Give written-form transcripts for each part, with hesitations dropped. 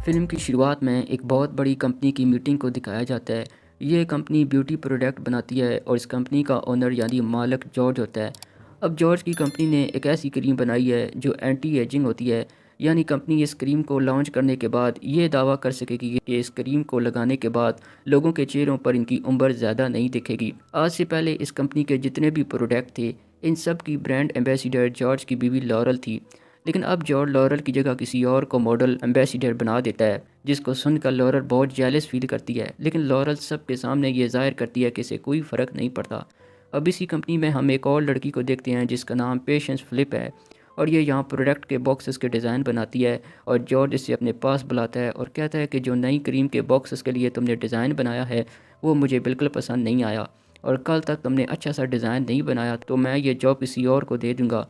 Film की शुरुआत में एक बहुत बड़ी कंपनी की मीटिंग को दिखाया जाता है। ये कंपनी ब्यूटी प्रोडक्ट बनाती है और इस कंपनी का ओनर यानी मालिक जॉर्ज होता है। अब जॉर्ज की कंपनी ने एक ऐसी क्रीम बनाई है जो एंटी एजिंग होती है। यानी कंपनी इस क्रीम को लॉन्च करने के बाद ये दावा कर सकेगी कि इस क्रीम को लगाने के बाद लोगों के चेहरों पर इनकी उम्र ज़्यादा नहीं दिखेगी। आज से पहले इस कंपनी के जितने भी प्रोडक्ट थे, इन सब की ब्रांड एम्बेसडर जॉर्ज की बीवी लॉरल थी। लेकिन अब जॉर्ज लॉरल की जगह किसी और को मॉडल एम्बेसडर बना देता है, जिसको सुनकर लॉरल बहुत जेलस फील करती है। लेकिन लॉरल सबके सामने ये जाहिर करती है कि इसे कोई फ़र्क नहीं पड़ता। अब इसी कंपनी में हम एक और लड़की को देखते हैं जिसका नाम पेशेंस फ़िलिप है, और ये यहाँ प्रोडक्ट के बॉक्सेस के डिज़ाइन बनाती है। और जॉर्ज इसे अपने पास बुलाता है और कहता है कि जो नई क्रीम के बॉक्सेस के लिए तुमने डिज़ाइन बनाया है वो मुझे बिल्कुल पसंद नहीं आया, और कल तक तुमने अच्छा सा डिज़ाइन नहीं बनाया तो मैं ये जॉब किसी और को दे दूँगा।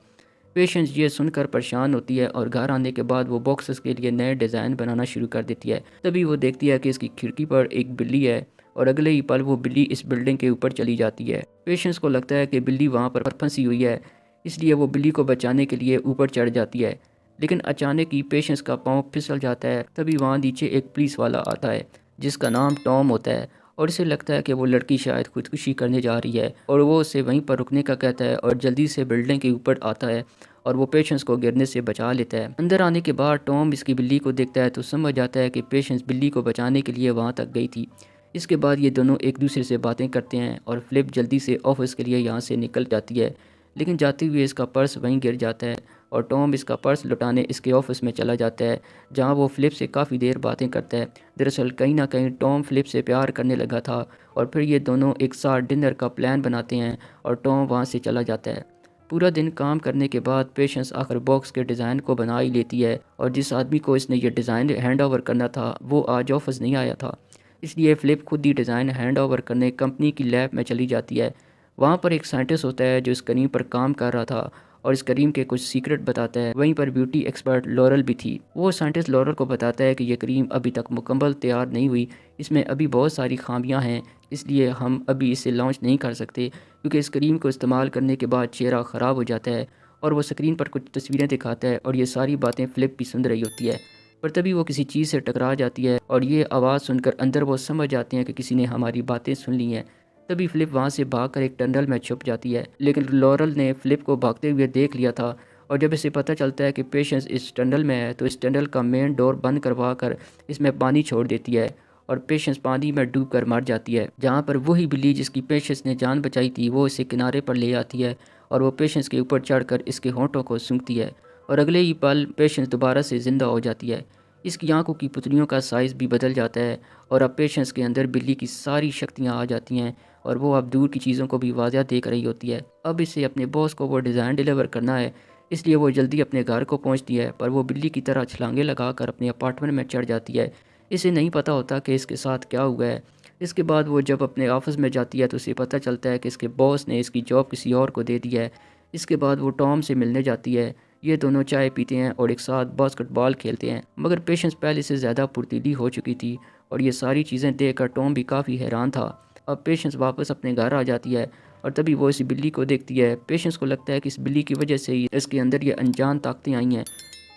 पेशेंस ये सुनकर परेशान होती है और घर आने के बाद वो बॉक्सेस के लिए नए डिज़ाइन बनाना शुरू कर देती है। तभी वो देखती है कि इसकी खिड़की पर एक बिल्ली है, और अगले ही पल वो बिल्ली इस बिल्डिंग के ऊपर चली जाती है। पेशेंस को लगता है कि बिल्ली वहाँ पर फंसी हुई है, इसलिए वो बिल्ली को बचाने के लिए ऊपर चढ़ जाती है। लेकिन अचानक ही पेशेंस का पाँव फिसल जाता है। तभी वहाँ नीचे एक पुलिस वाला आता है जिसका नाम टॉम होता है, और इसे लगता है कि वो लड़की शायद खुदकुशी करने जा रही है, और वो उसे वहीं पर रुकने का कहता है और जल्दी से बिल्डिंग के ऊपर आता है और वो पेशेंस को गिरने से बचा लेता है। अंदर आने के बाद टॉम इसकी बिल्ली को देखता है तो समझ जाता है कि पेशेंस बिल्ली को बचाने के लिए वहाँ तक गई थी। इसके बाद ये दोनों एक दूसरे से बातें करते हैं और फ्लिप जल्दी से ऑफिस के लिए यहाँ से निकल जाती है। लेकिन जाते हुए इसका पर्स वहीं गिर जाता है, और टॉम इसका पर्स लुटाने इसके ऑफिस में चला जाता है, जहाँ वो फ्लिप से काफ़ी देर बातें करता है। दरअसल कहीं ना कहीं टॉम फ्लिप से प्यार करने लगा था, और फिर ये दोनों एक साथ डिनर का प्लान बनाते हैं और टॉम वहाँ से चला जाता है। पूरा दिन काम करने के बाद पेशेंस आखिर बॉक्स के डिज़ाइन को बना ही लेती है, और जिस आदमी को इसने ये डिज़ाइन हैंड ओवर करना था वो आज ऑफिस नहीं आया था। इसलिए फ़्लिप खुद ही डिज़ाइन हैंड ओवर करने कंपनी की लैब में चली जाती है। वहाँ पर एक साइंटिस्ट होता है जो इस करीम पर काम कर रहा था और इस करीम के कुछ सीक्रेट बताता है। वहीं पर ब्यूटी एक्सपर्ट लॉरल भी थी। वो साइंटिस्ट लॉरल को बताता है कि ये क्रीम अभी तक मुकम्मल तैयार नहीं हुई, इसमें अभी बहुत सारी खामियां हैं, इसलिए हम अभी इसे लॉन्च नहीं कर सकते, क्योंकि इस क्रीम को इस्तेमाल करने के बाद चेहरा ख़राब हो जाता है। और वो स्क्रीन पर कुछ तस्वीरें दिखाता है, और ये सारी बातें फ़्लिप भी सुन रही होती है। पर तभी वो किसी चीज़ से टकरा जाती है, और ये आवाज़ सुनकर अंदर वो समझ जाते हैं कि किसी ने हमारी बातें सुन ली हैं। तभी फ़्लिप वहाँ से भागकर एक टनल में छुप जाती है। लेकिन लॉरल ने फ़्लिप को भागते हुए देख लिया था, और जब इसे पता चलता है कि पेशेंस इस टनल में है तो इस टनल का मेन डोर बंद करवा कर इसमें पानी छोड़ देती है, और पेशेंस पानी में डूब कर मर जाती है। जहाँ पर वही बिल्ली जिसकी पेशेंस ने जान बचाई थी वो इसे किनारे पर ले आती है, और वो पेशेंस के ऊपर चढ़कर इसके होंठों को सूंघती है, और अगले ही पल पेशेंस दोबारा से ज़िंदा हो जाती है। इसकी आंखों की पुतलियों का साइज़ भी बदल जाता है, और अब पेशेंस के अंदर बिल्ली की सारी शक्तियाँ आ जाती हैं, और वो अब दूर की चीज़ों को भी वाज़ह देख रही होती है। अब इसे अपने बॉस को वो डिज़ाइन डिलीवर करना है, इसलिए वो जल्दी अपने घर को पहुंचती है, पर वो बिल्ली की तरह छलांगे लगाकर अपने अपार्टमेंट में चढ़ जाती है। इसे नहीं पता होता कि इसके साथ क्या हुआ है। इसके बाद वो जब अपने ऑफिस में जाती है तो उसे पता चलता है कि इसके बॉस ने इसकी जॉब किसी और को दे दी है। इसके बाद वो टॉम से मिलने जाती है। ये दोनों चाय पीते हैं और एक साथ बास्केटबॉल खेलते हैं, मगर पेशेंस पहले से ज़्यादा फुर्तीली हो चुकी थी, और ये सारी चीज़ें देखकर टॉम भी काफ़ी हैरान था। अब पेशेंस वापस अपने घर आ जाती है, और तभी वो इस बिल्ली को देखती है। पेशेंस को लगता है कि इस बिल्ली की वजह से ही इसके अंदर ये अनजान ताकतें आई हैं।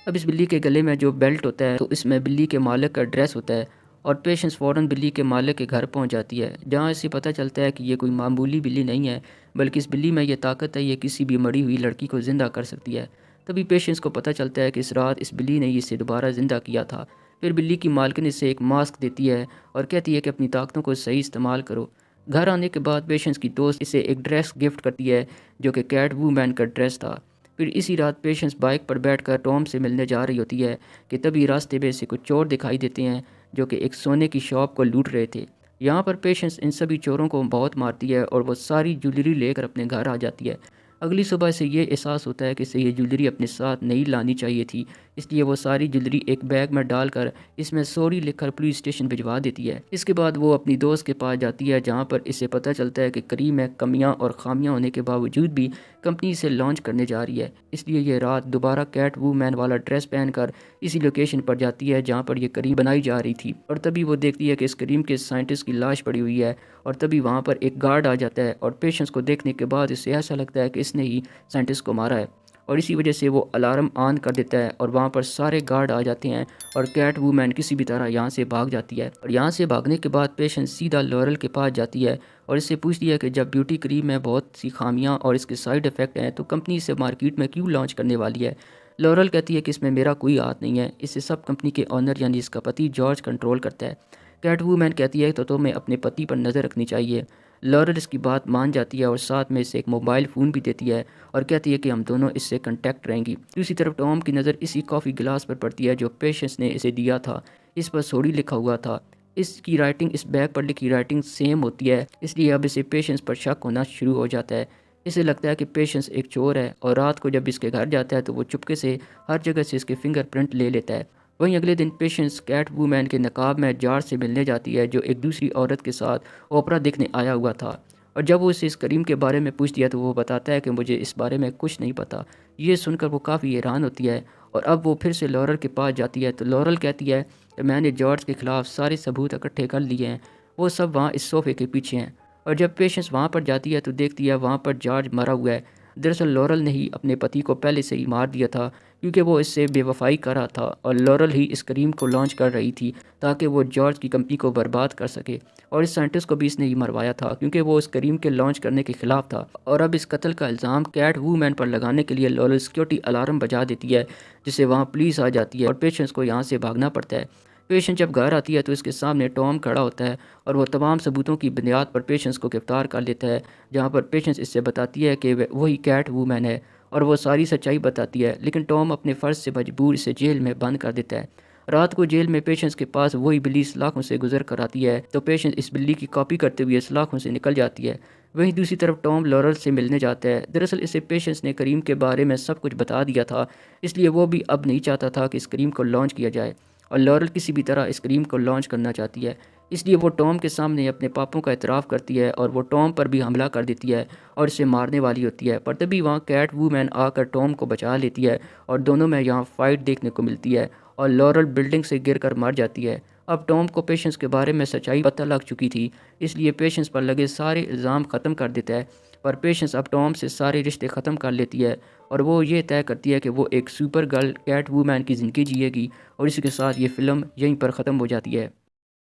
अब इस बिल्ली के गले में जो बेल्ट होता है तो इसमें बिल्ली के मालिक का ड्रेस होता है, और पेशेंस फ़ौरन बिल्ली के मालिक के घर पहुंच जाती है, जहां इसे पता चलता है कि ये कोई मामूली बिल्ली नहीं है, बल्कि इस बिल्ली में ये ताकत है, ये किसी भी मरी हुई लड़की को ज़िंदा कर सकती है। तभी पेशेंस को पता चलता है कि इस रात इस बिल्ली ने ही इसे दोबारा ज़िंदा किया था। फिर बिल्ली की मालकिन इसे एक मास्क देती है और कहती है कि अपनी ताकतों को सही इस्तेमाल करो। घर आने के बाद पेशेंस की दोस्त इसे एक ड्रेस गिफ्ट करती है जो कि कैट वूमैन का ड्रेस था। फिर इसी रात पेशेंस बाइक पर बैठकर टॉम से मिलने जा रही होती है कि तभी रास्ते में से कुछ चोर दिखाई देते हैं जो कि एक सोने की शॉप को लूट रहे थे। यहाँ पर पेशेंस इन सभी चोरों को बहुत मारती है और वो सारी ज्वेलरी लेकर अपने घर आ जाती है। अगली सुबह से ये एहसास होता है कि इसे ये ज्वेलरी अपने साथ नहीं लानी चाहिए थी, इसलिए वो सारी ज्वेलरी एक बैग में डालकर इसमें सॉरी लिखकर पुलिस स्टेशन भिजवा देती है। इसके बाद वो अपनी दोस्त के पास जाती है, जहाँ पर इसे पता चलता है कि करीम में कमियां और खामियां होने के बावजूद भी कंपनी इसे लॉन्च करने जा रही है। इसलिए ये रात दोबारा कैट वूमैन वाला ड्रेस पहनकर इसी लोकेशन पर जाती है जहाँ पर यह करीम बनाई जा रही थी, और तभी वो देखती है कि इस करीम के साइंटिस्ट की लाश पड़ी हुई है। और तभी वहाँ पर एक गार्ड आ जाता है, और पेशेंस को देखने के बाद इसे ऐसा लगता है कि इसने ही साइंटिस्ट को मारा है, और इसी वजह से वो अलार्म ऑन कर देता है और वहाँ पर सारे गार्ड आ जाते हैं और कैट वूमैन किसी भी तरह यहाँ से भाग जाती है। और यहाँ से भागने के बाद पेशेंस सीधा लॉरल के पास जाती है और इससे पूछती है कि जब ब्यूटी क्रीम में बहुत सी खामियां और इसके साइड इफ़ेक्ट हैं तो कंपनी इसे मार्केट में क्यों लॉन्च करने वाली है। लॉरल कहती है कि इसमें मेरा कोई हाथ नहीं है, इसे सब कंपनी के ऑनर यानी इसका पति जॉर्ज कंट्रोल करता है। कैट वूमैन कहती है तो तुम्हें अपने पति पर नज़र रखनी चाहिए। लॉरल इसकी बात मान जाती है और साथ में इसे एक मोबाइल फ़ोन भी देती है और कहती है कि हम दोनों इससे कांटेक्ट रहेंगी। दूसरी तरफ टॉम की नज़र इसी कॉफ़ी गिलास पर पड़ती है जो पेशेंस ने इसे दिया था। इस पर सॉरी लिखा हुआ था। इसकी राइटिंग इस बैग पर लिखी राइटिंग सेम होती है, इसलिए अब इसे पेशेंस पर शक होना शुरू हो जाता है। इसे लगता है कि पेशेंस एक चोर है और रात को जब इसके घर जाता है तो वो चुपके से हर जगह से इसके फिंगरप्रिंट ले लेता है। वहीं अगले दिन पेशेंस कैट वूमैन के नकाब में जॉर्ज से मिलने जाती है जो एक दूसरी औरत के साथ ओपरा देखने आया हुआ था। और जब वो इसे इस करीम के बारे में पूछती है तो वो बताता है कि मुझे इस बारे में कुछ नहीं पता। ये सुनकर वो काफ़ी हैरान होती है और अब वो फिर से लॉरल के पास जाती है तो लॉरल कहती है कि मैंने जॉर्ज के ख़िलाफ़ सारे सबूत इकट्ठे कर लिए हैं, वो सब वहाँ इस सोफ़े के पीछे हैं। और जब पेशेंस वहाँ पर जाती है तो देखती है वहाँ पर जॉर्ज मरा हुआ है। दरअसल लॉरल ने ही अपने पति को पहले से ही मार दिया था क्योंकि वो इससे बेवफाई कर रहा था और लॉरल ही इस करीम को लॉन्च कर रही थी ताकि वो जॉर्ज की कंपनी को बर्बाद कर सके। और इस साइंटिस्ट को भी इसने ही मरवाया था क्योंकि वो इस करीम के लॉन्च करने के खिलाफ था। और अब इस कत्ल का इल्ज़ाम कैट वूमैन पर लगाने के लिए लॉरल सिक्योरिटी अलार्म बजा देती है जिससे वहाँ पुलिस आ जाती है और पेशेंस को यहाँ से भागना पड़ता है। पेशेंस जब घर आती है तो इसके सामने टॉम खड़ा होता है और वो तमाम सबूतों की बुनियाद पर पेशेंस को गिरफ्तार कर लेता है, जहाँ पर पेशेंस इससे बताती है कि वही कैट वूमैन है और वो सारी सच्चाई बताती है। लेकिन टॉम अपने फ़र्ज़ से मजबूर इसे जेल में बंद कर देता है। रात को जेल में पेशेंस के पास वही बिल्ली सलाखों से गुजर कर आती है तो पेशेंस इस बिल्ली की कॉपी करते हुए सलाखों से निकल जाती है। वहीं दूसरी तरफ टॉम लॉरल से मिलने जाता है। दरअसल इसे पेशेंस ने करीम के बारे में सब कुछ बता दिया था, इसलिए वो भी अब नहीं चाहता था कि इस करीम को लॉन्च किया जाए और लॉरल किसी भी तरह इस करीम को लॉन्च करना चाहती है। इसलिए वो टॉम के सामने अपने पापों का इतराफ़ करती है और वो टॉम पर भी हमला कर देती है और इसे मारने वाली होती है। पर तभी वहाँ कैट वूमैन आकर टॉम को बचा लेती है और दोनों में यहाँ फ़ाइट देखने को मिलती है और लॉरल बिल्डिंग से गिरकर मर जाती है। अब टॉम को पेशेंस के बारे में सच्चाई पता लग चुकी थी, इसलिए पेशेंस पर लगे सारे इल्ज़ाम ख़त्म कर देता है। पर पेशेंस अब टॉम से सारे रिश्ते ख़त्म कर लेती है और वो ये तय करती है कि वो एक सुपर गर्ल कैट वूमैन की ज़िंदगी जिएगी और इसी के साथ ये फ़िल्म यहीं पर ख़त्म हो जाती है।